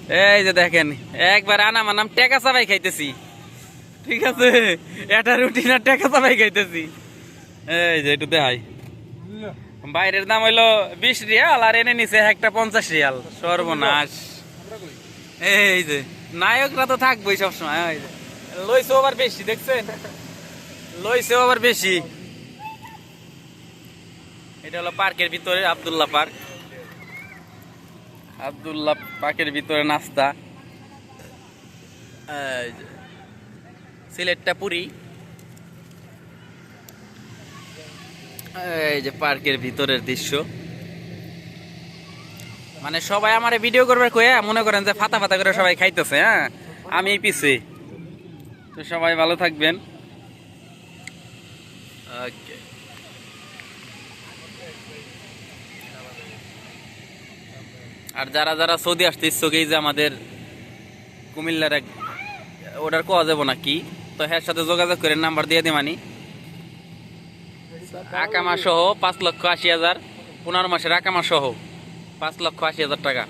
এই যে দেখেন, একবার আনাম আনাম টেকা চাবাই খাইতেছি, ঠিক আছে, এটা রুটিন আর টেকা চাবাই খাইতেছি। এই যে একটু দেখাই, বাইরের দাম হইলো 20 রিয়াল আর এনে নিছে একটা 50 রিয়াল, সর্বনাশ। এই যে নায়করা তো থাকবোই সবসময়। ওই যে লইছে আবার বেশি, দেখছেন, লইছে আবার বেশি। এটা হলো পার্কের ভিতরে আব্দুল্লাহ পার্ক, আব্দুল্লাহ পার্কের ভিতরে নাস্তা। এই যে সিলেটটা পুরি। এই যে পার্কের ভিতরের দৃশ্য, মানে সবাই আমার ভিডিও করবে কয়ে মনে করেন যে ফাতা ফাতা করে সবাই খাইতেছে, হ্যাঁ আমি পিছে। তো সবাই ভালো থাকবেন। ওকে। আর যারা যারা সৌদি আসতে ইচ্ছুক, এই যে আমাদের কুমিল্লার এক অর্ডার কোয়া যাবো নাকি, তো হ্যার সাথে যোগাযোগ করে নাম্বার দিয়ে দিমানি। আকামা সহ 5,80,000, 15 মাসের আকামা সহ 5,80,000 টাকা।